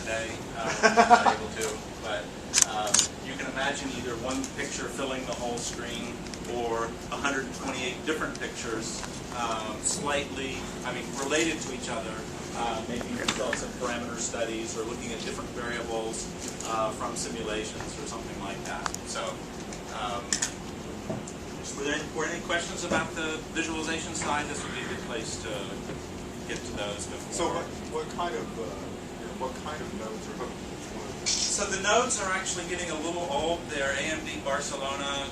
today. We're not able to, but you can imagine either one picture filling the whole screen or 128 different pictures, slightly, related to each other, making results of parameter studies or looking at different variables from simulations or something like that. So, were there any questions about the visualization side? This would be a good place to get to those before. So, what kind of nodes are hooked? So the nodes are actually getting a little old. They're AMD Barcelona,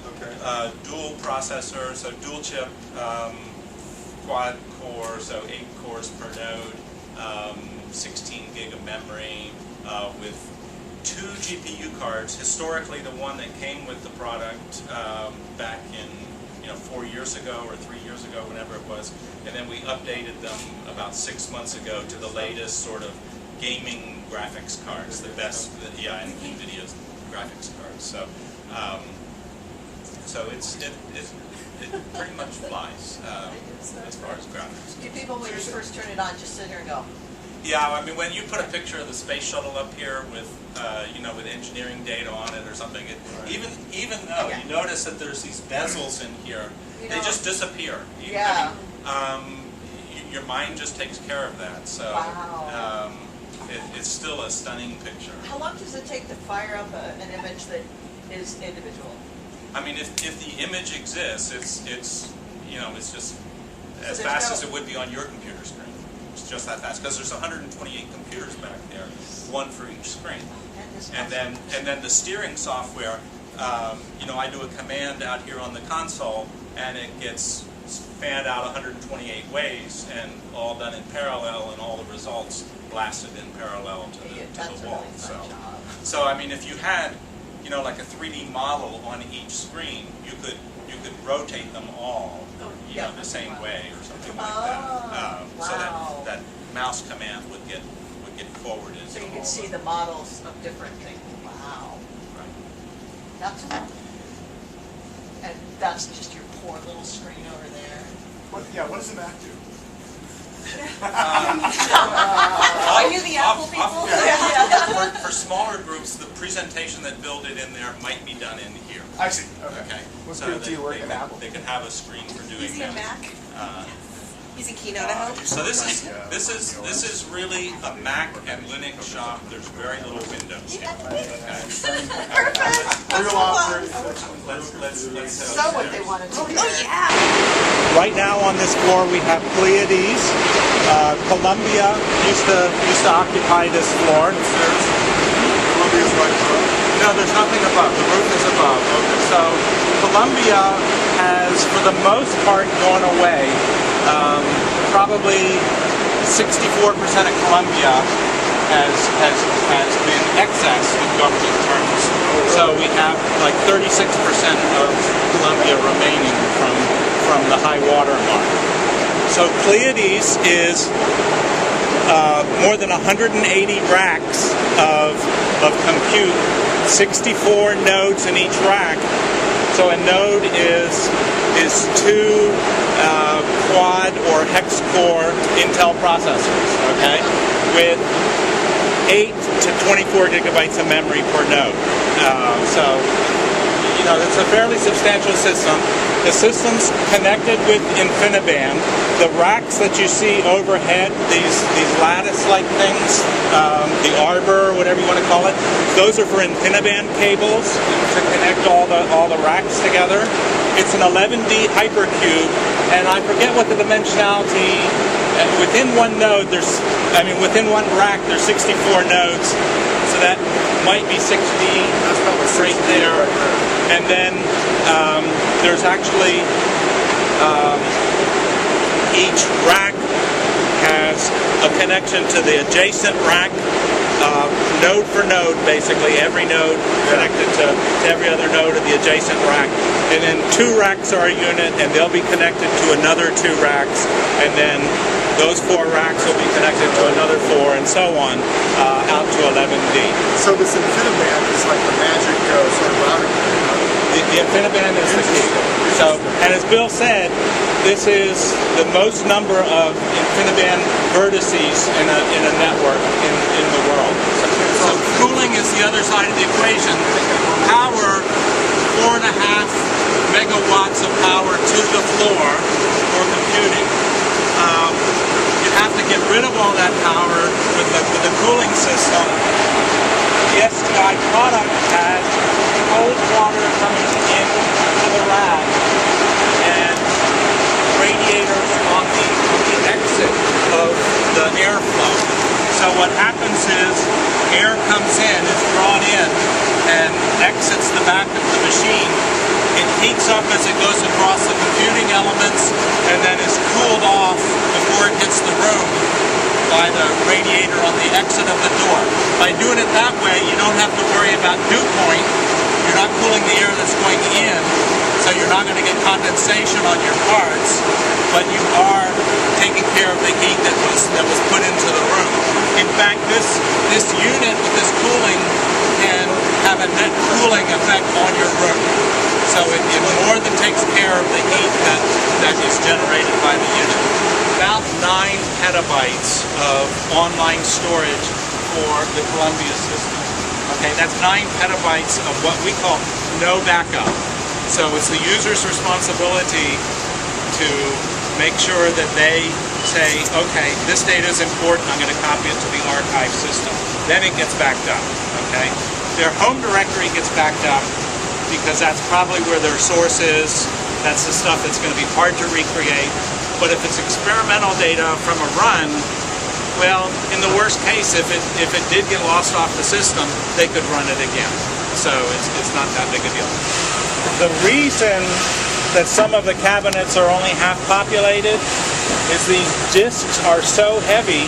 dual processor, so dual chip, quad core, so 8 cores per node, 16 gig of memory, with 2 GPU cards. Historically, the one that came with the product back in 4 years ago or 3 years ago, whenever it was, and then we updated them about 6 months ago to the latest sort of gaming graphics cards, the best, and NVIDIA's graphics cards. So, it pretty much flies as far as graphics. Do people, when you first turn it on, just sit here and go? Yeah, when you put a picture of the space shuttle up here with, with engineering data on it or something, even though you notice that there's these bezels in here, they just disappear. Your mind just takes care of that. So. Wow. It's still a stunning picture. How long does it take to fire up an image that is individual? If the image exists, it's just as fast as it would be on your computer screen. It's just that fast because there's 128 computers back there, one for each screen. And then the steering software. I do a command out here on the console, and it gets fanned out 128 ways, and all done in parallel, and all the results blasted in parallel to the wall. So if you had, like a 3D model on each screen, you could rotate them all, the same way or something like that. So that mouse command would get forwarded. So you could see the models of different things. Wow. Right. That's cool. And that's just your poor little screen over there. What does the Mac do? Are you the Apple people? For smaller groups, the presentation that built it in there might be done in here. I see. Okay. So they can have a screen for doing that. Is he a Mac? He's a Keynote, I hope. So this is really a Mac and Linux shop. There's very little Windows here. Let's So what they wanted to do. Oh, yeah. Right now on this floor we have Pleiades. Columbia used to occupy this floor. Columbia's right above. No, there's nothing above. The roof is above. Okay. So Columbia has, for the most part, gone away. Probably 64% of Columbia has been excess in government terms. So we have like 36% of Columbia remaining from the high water mark. So Pleiades is more than 180 racks of compute, 64 nodes in each rack. So a node is 2 quad or hex core Intel processors, okay, with 8 to 24 gigabytes of memory per node. So it's a fairly substantial system. The system's connected with InfiniBand. The racks that you see overhead, these lattice-like things, the arbor, whatever you want to call it, those are for InfiniBand cables to connect all the racks together. It's an 11D hypercube, and I forget what the dimensionality. Within one node, within one rack, there's 64 nodes, so that might be 6D. That's probably right there. And then there's actually each rack has a connection to the adjacent rack, node for node, basically every node connected to every other node of the adjacent rack. And then 2 racks are a unit, and they'll be connected to another 2 racks, and then those 4 racks will be connected to another 4, and so on, out to 11D. So this InfiniBand is like the magic sort of routing. The InfiniBand is the key. So, and as Bill said, this is the most number of InfiniBand vertices in a network in the world. So side of the equation, power 4.5 megawatts of power to the floor for computing. You have to get rid of all that power with the cooling system. The STI product has cold water coming into the rack and radiators on the exit of the airflow. So what happens is air comes in, is drawn in, and exits the back of the machine. It heats up as it goes across the computing elements and then is cooled off before it hits the room by the radiator on the exit of the door. By doing it that way, you don't have to worry about dew point. You're not cooling the air that's going in, so you're not going to get condensation on your parts, but you are taking care of the heat that was put into the room. In fact, this unit with this cooling can have a net cooling effect on your room. So it more than takes care of the heat that is generated by the unit. About 9 petabytes of online storage for the Columbia system. Okay, that's 9 petabytes of what we call no backup. So it's the user's responsibility to make sure that they say, okay, this data is important, I'm going to copy it to the archive system. Then it gets backed up, okay? Their home directory gets backed up because that's probably where their source is. That's the stuff that's going to be hard to recreate. But if it's experimental data from a run, well, in the worst case, if it did get lost off the system, they could run it again. So it's not that big a deal. The reason that some of the cabinets are only half populated is these discs are so heavy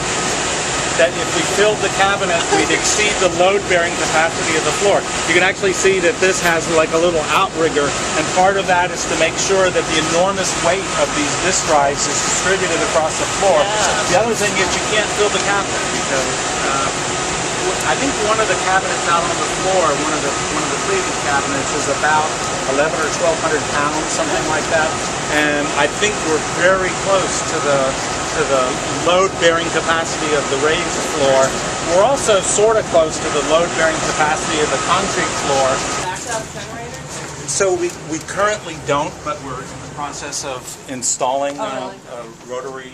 that if we filled the cabinet, we'd exceed the load-bearing capacity of the floor. You can actually see that this has like a little outrigger, and part of that is to make sure that the enormous weight of these disk drives is distributed across the floor. The other thing is you can't fill the cabinet because I think one of the cabinets out on the floor, one of the previous cabinets, is about 11 or 1,200 pounds, something like that. And I think we're very close to the load-bearing capacity of the raised floor. We're also sort of close to the load-bearing capacity of the concrete floor. Backup generators? So we currently don't, but we're in the process of installing a rotary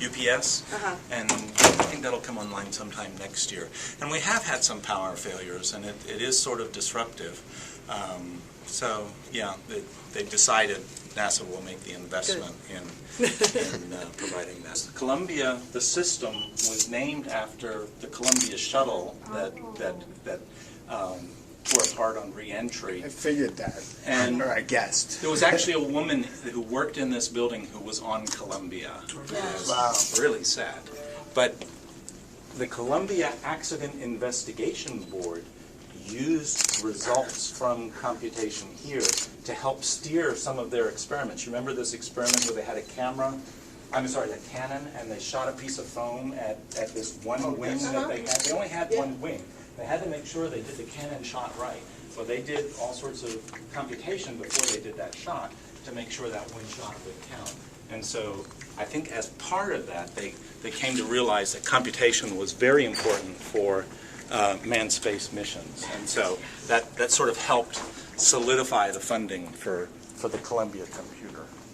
UPS, and I think that'll come online sometime next year. And we have had some power failures, and it is sort of disruptive. So yeah, they decided NASA will make the investment in providing that. Columbia, the system, was named after the Columbia shuttle that tore apart on re-entry. I figured that, or I guessed. There was actually a woman who worked in this building who was on Columbia. Wow. Really sad. But the Columbia Accident Investigation Board used results from computation here to help steer some of their experiments. You remember this experiment where they had a cannon, and they shot a piece of foam at this one wing that they had? They only had one wing. They had to make sure they did the cannon shot right. So they did all sorts of computation before they did that shot to make sure that one shot would count. And so I think as part of that, they came to realize that computation was very important for manned space missions. And so that sort of helped solidify the funding for the Columbia computer.